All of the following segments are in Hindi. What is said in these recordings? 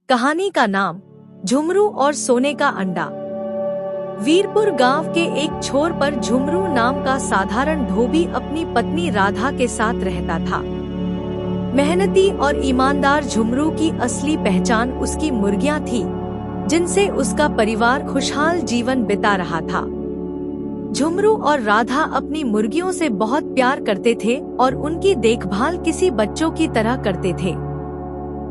कहानी का नाम झुमरू और सोने का अंडा। वीरपुर गांव के एक छोर पर झुमरू नाम का साधारण धोबी अपनी पत्नी राधा के साथ रहता था। मेहनती और ईमानदार झुमरू की असली पहचान उसकी मुर्गियां थी, जिनसे उसका परिवार खुशहाल जीवन बिता रहा था। झुमरू और राधा अपनी मुर्गियों से बहुत प्यार करते थे और उनकी देखभाल किसी बच्चों की तरह करते थे।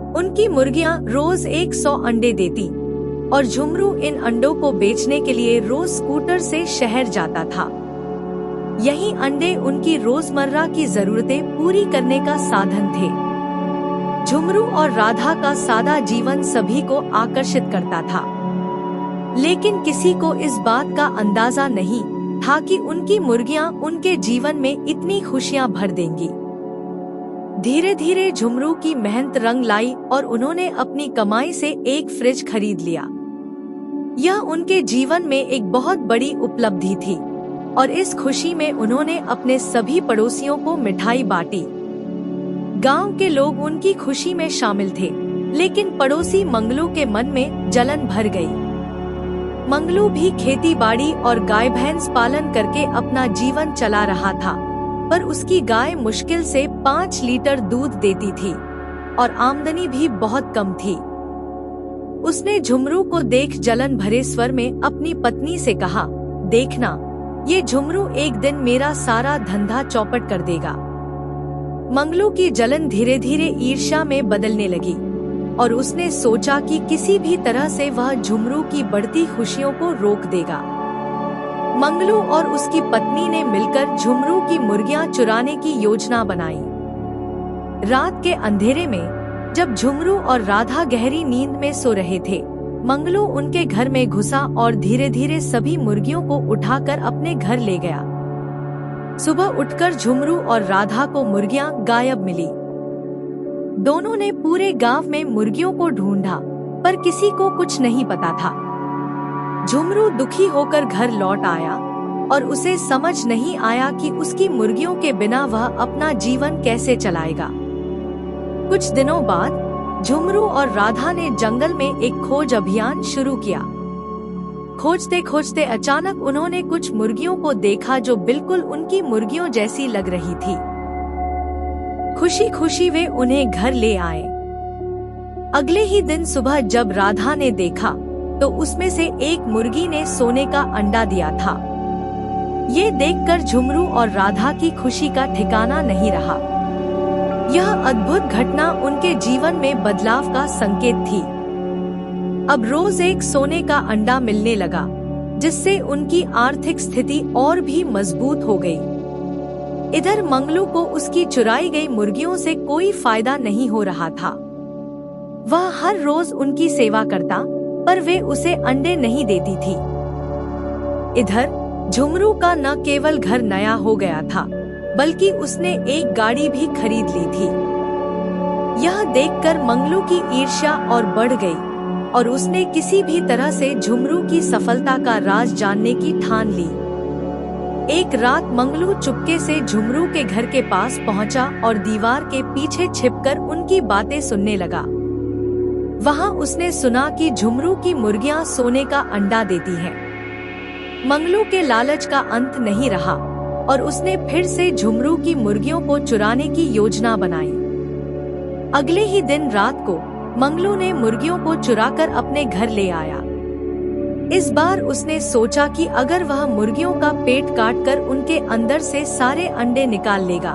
उनकी मुर्गियां रोज 100 अंडे देती और झुमरू इन अंडों को बेचने के लिए रोज स्कूटर से शहर जाता था। यही अंडे उनकी रोजमर्रा की जरूरतें पूरी करने का साधन थे। झुमरू और राधा का सादा जीवन सभी को आकर्षित करता था, लेकिन किसी को इस बात का अंदाजा नहीं था कि उनकी मुर्गियां उनके जीवन में इतनी खुशियां भर देंगी। धीरे धीरे झुमरू की मेहनत रंग लाई और उन्होंने अपनी कमाई से एक फ्रिज खरीद लिया। यह उनके जीवन में एक बहुत बड़ी उपलब्धि थी और इस खुशी में उन्होंने अपने सभी पड़ोसियों को मिठाई बांटी। गांव के लोग उनकी खुशी में शामिल थे, लेकिन पड़ोसी मंगलू के मन में जलन भर गई। मंगलू भी खेती बाड़ी और गाय भैंस पालन करके अपना जीवन चला रहा था, पर उसकी गाय मुश्किल से 5 लीटर दूध देती थी और आमदनी भी बहुत कम थी। उसने झुमरू को देख जलन भरे स्वर में अपनी पत्नी से कहा, देखना, ये झुमरू एक दिन मेरा सारा धंधा चौपट कर देगा। मंगलू की जलन धीरे धीरे ईर्ष्या में बदलने लगी और उसने सोचा कि किसी भी तरह से वह झुमरू की बढ़ती खुशियों को रोक देगा। मंगलू और उसकी पत्नी ने मिलकर झुमरू की मुर्गियां चुराने की योजना बनाई। रात के अंधेरे में जब झुमरू और राधा गहरी नींद में सो रहे थे, मंगलू उनके घर में घुसा और धीरे धीरे सभी मुर्गियों को उठाकर अपने घर ले गया। सुबह उठकर झुमरू और राधा को मुर्गियां गायब मिली। दोनों ने पूरे गांव में मुर्गियों को ढूंढा, पर किसी को कुछ नहीं पता था। झुमरू दुखी होकर घर लौट आया और उसे समझ नहीं आया कि उसकी मुर्गियों के बिना वह अपना जीवन कैसे चलाएगा। कुछ दिनों बाद झुमरू और राधा ने जंगल में एक खोज अभियान शुरू किया। खोजते खोजते अचानक उन्होंने कुछ मुर्गियों को देखा जो बिल्कुल उनकी मुर्गियों जैसी लग रही थी। खुशी खुशी वे उन्हें घर ले आए। अगले ही दिन सुबह जब राधा ने देखा तो उसमें से एक मुर्गी ने सोने का अंडा दिया था। ये देखकर झुमरू और राधा की खुशी का ठिकाना नहीं रहा। यह अद्भुत घटना उनके जीवन में बदलाव का संकेत थी। अब रोज एक सोने का अंडा मिलने लगा, जिससे उनकी आर्थिक स्थिति और भी मजबूत हो गई। इधर मंगलू को उसकी चुराई गई मुर्गियों से कोई फायदा नहीं हो रहा था। वह हर रोज उनकी सेवा करता, पर वे उसे अंडे नहीं देती थी। इधर झुमरू का न केवल घर नया हो गया था, बल्कि उसने एक गाड़ी भी खरीद ली थी। यह देखकर मंगलू की ईर्ष्या और बढ़ गई और उसने किसी भी तरह से झुमरू की सफलता का राज जानने की ठान ली। एक रात मंगलू चुपके से झुमरू के घर के पास पहुंचा और दीवार के पीछे छिपकर उनकी बातें सुनने लगा। वहां उसने सुना कि झुमरू की मुर्गियां सोने का अंडा देती हैं। मंगलू के लालच का अंत नहीं रहा और उसने फिर से झुमरू की मुर्गियों को चुराने की योजना बनाई। अगले ही दिन रात को मंगलू ने मुर्गियों को चुराकर अपने घर ले आया। इस बार उसने सोचा कि अगर वह मुर्गियों का पेट काटकर उनके अंदर से सारे अंडे निकाल लेगा,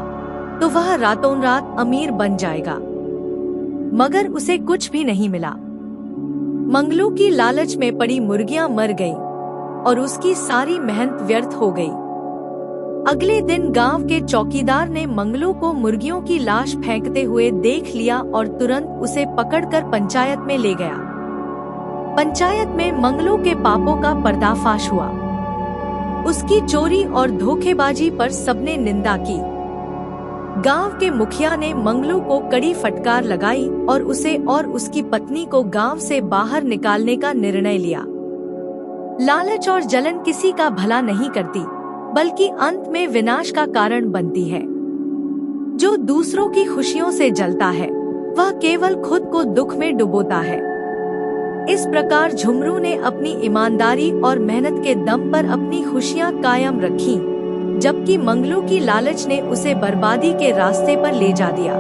तो वह रातों रात अमीर बन जाएगा। मगर उसे कुछ भी नहीं मिला। मंगलू की लालच में पड़ी मुर्गियां मर गईं और उसकी सारी मेहनत व्यर्थ हो गई। अगले दिन गांव के चौकीदार ने मंगलू को मुर्गियों की लाश फेंकते हुए देख लिया और तुरंत उसे पकड़कर पंचायत में ले गया। पंचायत में मंगलू के पापों का पर्दाफाश हुआ। उसकी चोरी और धोखेबाजी पर सबने निंदा की। गांव के मुखिया ने मंगलू को कड़ी फटकार लगाई और उसे और उसकी पत्नी को गांव से बाहर निकालने का निर्णय लिया। लालच और जलन किसी का भला नहीं करती, बल्कि अंत में विनाश का कारण बनती है। जो दूसरों की खुशियों से जलता है, वह केवल खुद को दुख में डुबोता है। इस प्रकार झुमरू ने अपनी ईमानदारी और मेहनत के दम पर अपनी खुशियां कायम रखीं, जबकि मंगलू की लालच ने उसे बर्बादी के रास्ते पर ले जा दिया।